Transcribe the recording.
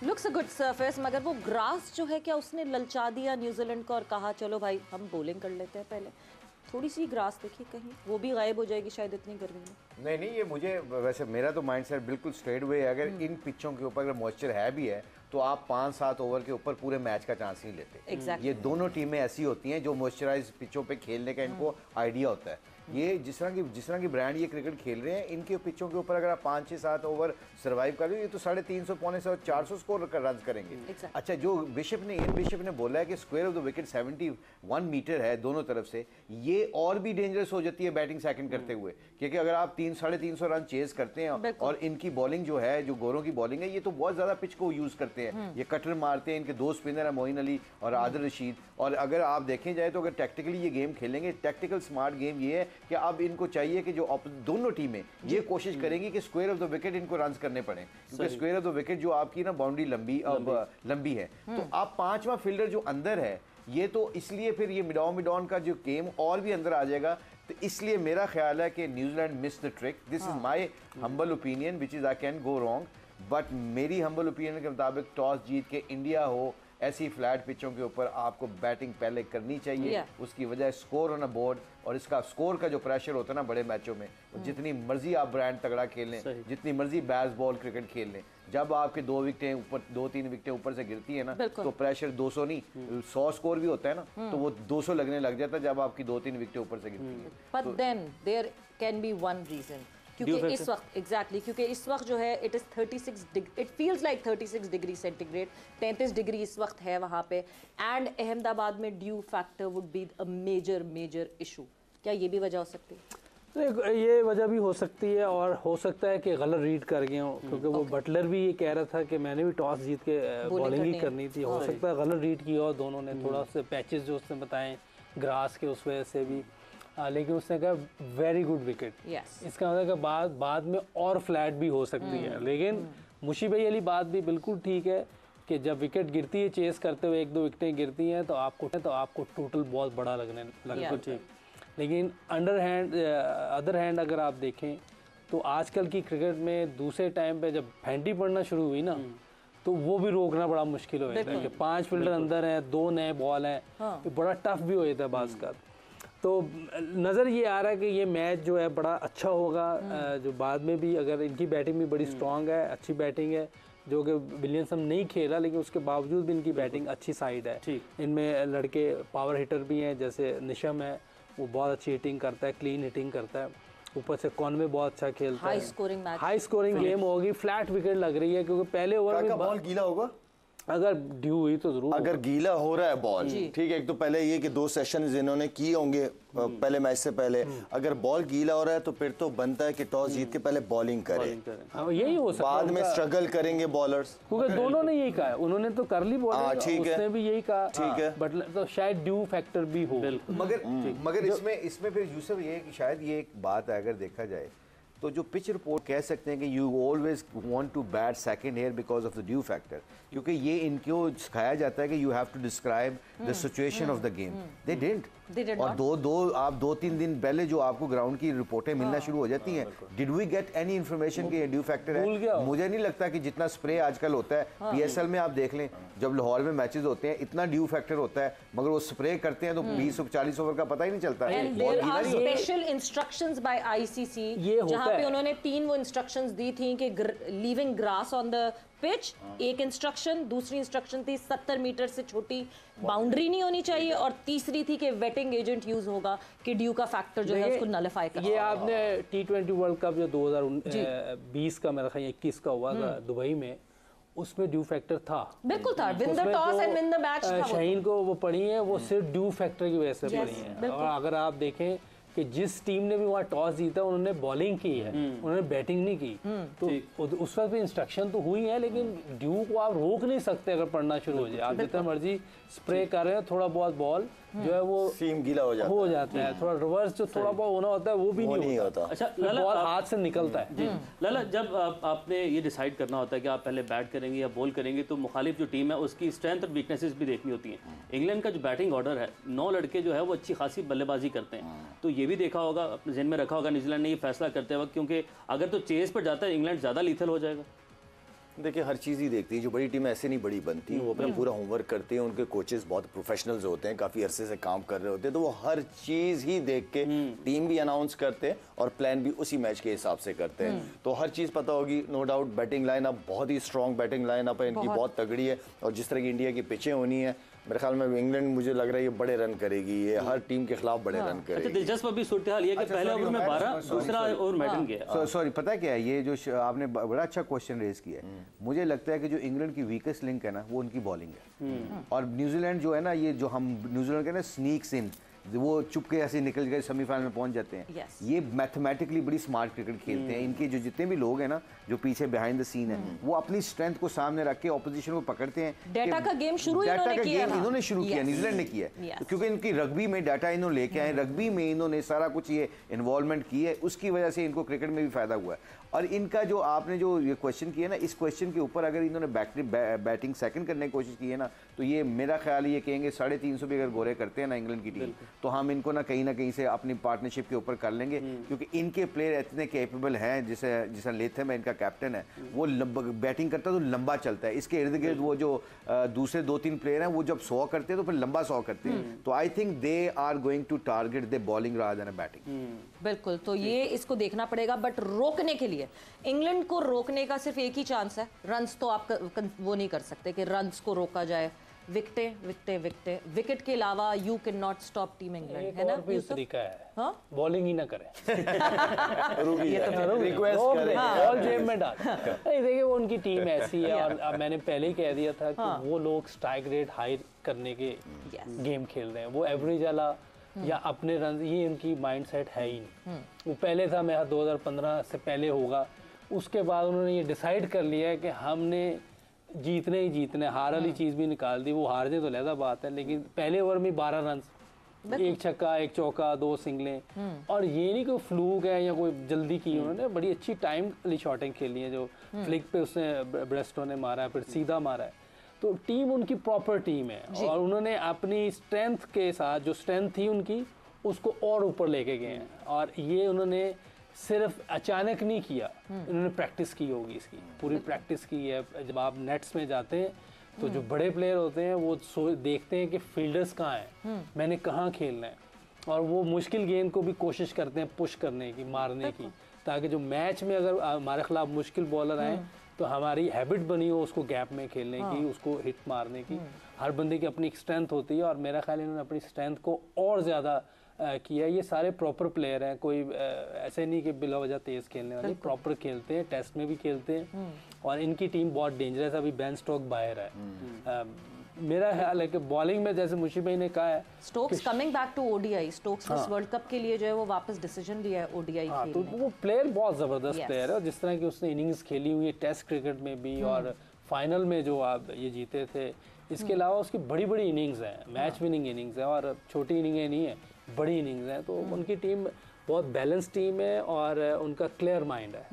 Looks a good surface, मगर वो grass जो है क्या उसने ललचा दिया न्यूजीलैंड को और कहा चलो भाई हम बॉलिंग कर लेते हैं पहले। थोड़ी सी ग्रास देखिए कहीं वो भी गायब हो जाएगी शायद इतनी गर्मी में। नहीं नहीं, ये मुझे वैसे मेरा तो माइंडसेट बिल्कुल स्ट्रेट वे है। अगर इन पिचों के ऊपर अगर मॉइस्चर है भी है तो आप 5-7 ओवर के ऊपर पूरे मैच का चांस नहीं लेते। exactly. ये दोनों टीमें ऐसी होती हैं जो मॉइस्चराइज पिचों पे खेलने का इनको आइडिया होता है। ये जिस तरह की ब्रांड ये क्रिकेट खेल रहे हैं, इनके पिचों के ऊपर अगर आप 5-6-7 ओवर सर्वाइव कर रहे हो, ये तो 350, 400 स्कोर रन करेंगे। exactly. अच्छा, जो इन बिशप ने बोला है कि square of the wicket 71 metre है दोनों तरफ से, ये और भी डेंजरस हो जाती है बैटिंग सेकंड करते हुए, क्योंकि अगर आप 300-350 रन चेज करते हैं और इनकी बॉलिंग जो है, जो गोरों की बॉलिंग है, ये तो बहुत ज्यादा पिच को यूज करते हैं। ये कटर मारते हैं, इनके दो स्पिनर है मोइन अली और आदिल रशीद। और अगर आप देखें जाए तो अगर टैक्टिकली ये गेम खेलेंगे, टैक्टिकल स्मार्ट गेम ये है कि अब इनको चाहिए कि जो दोनों टीमें ये कोशिश करेंगी कि स्क्वायर ऑफ द विकेट इनको रन करने पड़े, क्योंकि स्क्वायर ऑफ द विकेट जो आपकी ना बाउंड्री लंबी है। तो आप पांचवा फील्डर जो अंदर है, ये तो इसलिए फिर ये मिडॉन का जो गेम और भी अंदर आ जाएगा। तो इसलिए मेरा ख्याल है कि New Zealand miss the trick. This is my humble opinion which is I can go wrong, but मेरी हम्बल ओपिनियन के मुताबिक टॉस जीत के इंडिया हो, ऐसी फ्लैट पिचों के ऊपर आपको बैटिंग पहले करनी चाहिए। उसकी वजह स्कोर ऑन अ बोर्ड, और इसका स्कोर का जो प्रेशर होता है ना बड़े मैचों में, जितनी मर्जी आप ब्रांड तगड़ा खेल लें, जितनी मर्जी बैस बॉल क्रिकेट खेल लें, जब आपके 2-3 विकेटें ऊपर से गिरती है ना, तो प्रेशर 200 नहीं 100 स्कोर भी होता है ना, तो वो 200 लगने लग जाता है जब आपकी 2-3 विकेटें ऊपर से गिरती है। But then there can be one reason, क्योंकि इस वक्त क्योंकि इस वक्त जो है it is 36 degree, it feels like 36 degree centigrade, 33 degree इस वक्त है वहाँ पे। एंड अहमदाबाद में dew factor would be a major issue. क्या ये भी वजह हो सकती है? ये वजह भी हो सकती है, और हो सकता है कि गलत रीड कर गए हों, क्योंकि वो बटलर भी ये कह रहा था कि मैंने भी टॉस जीत के बॉलिंग ही करनी थी। हो सकता है गलत रीड किया और दोनों ने थोड़ा से पैचेस जो उसने बताए ग्रास के, उस वजह से भी। लेकिन उसने कहा वेरी गुड विकेट। इसका मतलब कि बाद में और फ्लैट भी हो सकती है। लेकिन मुशीब भाई वाली बात भी बिल्कुल ठीक है कि जब विकेट गिरती है चेस करते हुए 1-2 विकेटें गिरती हैं तो आपको टोटल बहुत बड़ा लगने लगता है। लेकिन अदर हैंड अगर आप देखें तो आजकल की क्रिकेट में दूसरे टाइम पे जब फैंटी पड़ना शुरू हुई ना, तो वो भी रोकना बड़ा मुश्किल हो जाता है कि 5 फील्डर अंदर हैं, 2 नए बॉल हैं, तो बड़ा टफ भी हो जाता है बाज़ का। तो नज़र ये आ रहा है कि ये मैच जो है बड़ा अच्छा होगा, जो बाद में भी अगर इनकी बैटिंग भी बड़ी स्ट्रांग है, अच्छी बैटिंग है, जो कि विलियमसन नहीं खेला लेकिन उसके बावजूद भी इनकी बैटिंग अच्छी साइड है। इनमें लड़के पावर हिटर भी हैं, जैसे निशम है, वो बहुत अच्छी हिटिंग करता है, क्लीन हिटिंग करता है। ऊपर से कॉनवे बहुत अच्छा खेलता है। हाई स्कोरिंग गेम होगी, फ्लैट विकेट लग रही है, क्योंकि पहले ओवर में बॉल गीला होगा। अगर ड्यू हुई तो जरूर, अगर गीला हो रहा है बॉल, ठीक है। एक तो पहले ये कि 2 सेशन इन्होंने किए होंगे पहले मैच से पहले, अगर बॉल गीला हो रहा है तो फिर तो बनता है कि टॉस जीत के पहले बॉलिंग करें। यही हो सकता है, बाद में स्ट्रगल करेंगे बॉलर्स, क्योंकि दोनों ने यही कहा, उन्होंने तो कर ली बॉलिंग, ठीक है, उसने भी यही कहा, ठीक है, बट तो शायद ड्यू फैक्टर भी हो। मगर इसमें फिर यूसुफ ये है कि शायद ये एक बात है, अगर देखा जाए तो जो पिच रिपोर्ट कह सकते हैं कि you always want to bat second here because of the dew factor, क्योंकि ये इनको सिखाया जाता है कि you have to describe the situation of the game. They didn't. और आप 2-3 दिन पहले जो आपको ग्राउंड की रिपोर्टें मिलना शुरू हो जाती हैं, did we get any information कि ड्यू फैक्टर है? मुझे नहीं लगता कि जितना स्प्रे आजकल होता है, पीएसएल में आप देख लें, जब लाहौर में मैचेस होते हैं इतना ड्यू फैक्टर होता है, मगर वो स्प्रे करते हैं तो 20-40 ओवर का पता ही नहीं चलता। स्पेशल इंस्ट्रक्शंस बाय आईसीसी, जहां पे उन्होंने 3 वो इंस्ट्रक्शंस दी थी कि leaving grass on the pitch, एक इंस्ट्रक्शन, दूसरी इंस्ट्रक्शन थी 70 मीटर से छोटी बाउंड्री नहीं होनी चाहिए, और तीसरी थी कि वेटिंग एजेंट यूज होगा कि ड्यू का फैक्टर जो है उसको नलिफाई करना। ये आपने T20 वर्ल्ड कप जो 2020 का मेरा ख्याल 21 का हुआ था दुबई में, उसमें ड्यू फैक्टर था, बिल्कुल था। Win the toss and win the match. Shaheen को वो पड़ी है, वो सिर्फ ड्यू फैक्टर की वजह से पड़ी है। और अगर आप देखें कि जिस टीम ने भी वहाँ टॉस जीता उन्होंने बॉलिंग की है, उन्होंने बैटिंग नहीं की, तो उस वक्त भी इंस्ट्रक्शन तो हुई है, लेकिन ड्यू को आप रोक नहीं सकते अगर पढ़ना शुरू हो जाए। आप जितना मर्जी स्प्रे कर रहे हैं, थोड़ा बहुत बॉल जो है वो सीम गीला हो जाता है, थोड़ा रिवर्स जो थोड़ा बहुत होना होता है वो भी नहीं होता। अच्छा, बॉल हाथ से निकलता है। लाला, जब आपने ये डिसाइड करना होता है कि आप पहले बैट करेंगे या बॉल करेंगे, तो मुखालिफ जो टीम है उसकी स्ट्रेंथ और वीकनेसेस भी देखनी होती हैं। इंग्लैंड का जो बैटिंग ऑर्डर है, 9 लड़के जो है वो अच्छी खासी बल्लेबाजी करते हैं, तो ये भी देखा होगा, अपने ज़हन में रखा होगा न्यूजीलैंड ने ये फैसला करते वक्त, क्योंकि अगर तो चेज पर जाता है इंग्लैंड ज़्यादा लीथल हो जाएगा। देखिए हर चीज़ ही देखती है, जो बड़ी टीम ऐसे नहीं बड़ी बनती, वो अपना पूरा होमवर्क करते हैं, उनके कोचेस बहुत प्रोफेशनल्स होते हैं, काफ़ी अरसे से काम कर रहे होते हैं, तो वो हर चीज़ ही देख के टीम भी अनाउंस करते हैं और प्लान भी उसी मैच के हिसाब से करते हैं। तो हर चीज़ पता होगी, नो डाउट बैटिंग लाइनअप बहुत ही स्ट्रॉन्ग बैटिंग लाइनअप है इनकी, बहुत तगड़ी है। और जिस तरह की इंडिया की पिचें होनी है, मेरे ख्याल में इंग्लैंड मुझे लग रहा है ये बड़े रन करेगी, ये हर टीम के खिलाफ बड़े रन करेगी। अच्छा, दिलचस्प अभी सूरत हाल ये कि पहले ओवर में 12, दूसरा ओवर मैडन गया। सॉरी, पता क्या है, ये जो आपने बड़ा अच्छा क्वेश्चन रेज किया है। मुझे लगता है कि जो इंग्लैंड की वीकेस्ट लिंक है ना, वो उनकी बॉलिंग है। और न्यूजीलैंड जो है ना, ये जो हम न्यूजीलैंड के ना स्नीक्स इन, वो चुपके ऐसे निकल गए सेमीफाइनल में पहुंच जाते हैं। ये मैथमेटिकली बड़ी स्मार्ट क्रिकेट खेलते हैं। इनके जो जितने भी लोग हैं ना, जो पीछे बिहाइंड द सीन है, वो अपनी स्ट्रेंथ को सामने रख के ऑपोजिशन को पकड़ते हैं। डाटा का गेम शुरू इन्होंने शुरू किया, न्यूजीलैंड ने किया, क्योंकि इनकी रग्बी में डाटा इन्होंने लेके आए, रग्बी में इन्होंने सारा कुछ ये इन्वॉल्वमेंट की है, उसकी वजह से इनको क्रिकेट में भी फायदा हुआ है। और इनका जो आपने जो ये क्वेश्चन किया ना, इस क्वेश्चन के ऊपर अगर इन्होंने बैटिंग सेकंड करने की कोशिश की है ना, तो ये मेरा ख्याल ये कहेंगे 350 भी अगर गोरे करते हैं ना इंग्लैंड की टीम, तो हम इनको ना कहीं से अपनी पार्टनरशिप के ऊपर कर लेंगे, क्योंकि इनके प्लेयर इतने कैपेबल हैं। जैसे लेथम है इनका कैप्टन है, वो बैटिंग करता है तो लंबा चलता है। इसके इर्द गिर्द वो जो दूसरे 2-3 प्लेयर हैं, वो जब 100 करते हैं तो फिर लंबा 100 करते हैं। तो I think they are going to target the bowling rather than batting. बिल्कुल, तो ये इसको देखना पड़ेगा। बट रोकने के लिए, इंग्लैंड को रोकने का सिर्फ एक ही चांस है, रन्स तो आप वो नहीं कर सकते कि रन्स को रोका जाए। विकेट के अलावा you can not stop team England, है ना? भी तरीका है, हाँ, बॉलिंग ही ना करें, रिक्वेस्ट करें, बॉल जेब में डाल। नहीं, देखिए वो उनकी टीम ऐसी है, और मैंने पहले ही कह दिया था कि वो लोग स्ट्राइक रेट हाई करने के गेम खेल रहे हैं, वो एवरेज वाला या अपने रन, ये उनकी माइंडसेट है ही नहीं। वो पहले था, मेरा 2015 से पहले होगा, उसके बाद उन्होंने ये डिसाइड कर लिया है कि हमने जीतने ही जीतने, हार वाली चीज़ भी निकाल दी। वो हार जाए तो लहदा बात है, लेकिन पहले ओवर में 12 रन, एक छक्का, एक चौका, 2 सिंगलें। और ये नहीं कोई फ्लूक है या कोई जल्दी की, उन्होंने बड़ी अच्छी टाइम वाली शॉटिंग खेली है। जो फ्लिक पे उसने ब्रेस्टो ने मारा है, फिर सीधा मारा है, तो टीम उनकी प्रॉपर टीम है। और उन्होंने अपनी स्ट्रेंथ के साथ, जो स्ट्रेंथ थी उनकी, उसको और ऊपर लेके गए हैं। और ये उन्होंने सिर्फ अचानक नहीं किया, उन्होंने प्रैक्टिस की होगी, इसकी पूरी प्रैक्टिस की है। जब आप नेट्स में जाते हैं तो जो बड़े प्लेयर होते हैं वो देखते हैं कि फील्डर्स कहाँ हैं, मैंने कहाँ खेलना है, और वो मुश्किल गेंद को भी कोशिश करते हैं पुश करने की, मारने की, ताकि जो मैच में अगर हमारे खिलाफ मुश्किल बॉलर आए तो हमारी हैबिट बनी हो उसको गैप में खेलने की, उसको हिट मारने की। हर बंदे की अपनी एक स्ट्रेंथ होती है, और मेरा ख्याल इन्होंने अपनी स्ट्रेंथ को और ज़्यादा किया। ये सारे प्रॉपर प्लेयर हैं, कोई ऐसे नहीं कि बिला वजह तेज़ खेलने वाले, प्रॉपर खेलते हैं, टेस्ट में भी खेलते हैं। और इनकी टीम बहुत डेंजरस, अभी बेन स्टोक्स बाहर है। मेरा ख्याल है कि बॉलिंग में, जैसे मुशी भाई ने कहा है, Stokes coming back to ODI, Stokes इस वर्ल्ड कप के लिए जो है वो वापस डिसीजन लिया है ओडीआई खेलने। तो वो प्लेयर बहुत ज़बरदस्त प्लेयर है, और जिस तरह की उसने इनिंग्स खेली हुई है टेस्ट क्रिकेट में भी, और फाइनल में जो आप ये जीते थे, इसके अलावा उसकी बड़ी बड़ी इनिंग्स हैं, मैच विनिंग इनिंग्स हैं, और छोटी इनिंगें नहीं है, बड़ी इनिंग्स हैं। तो उनकी टीम बहुत बैलेंस टीम है, और उनका क्लियर माइंड है।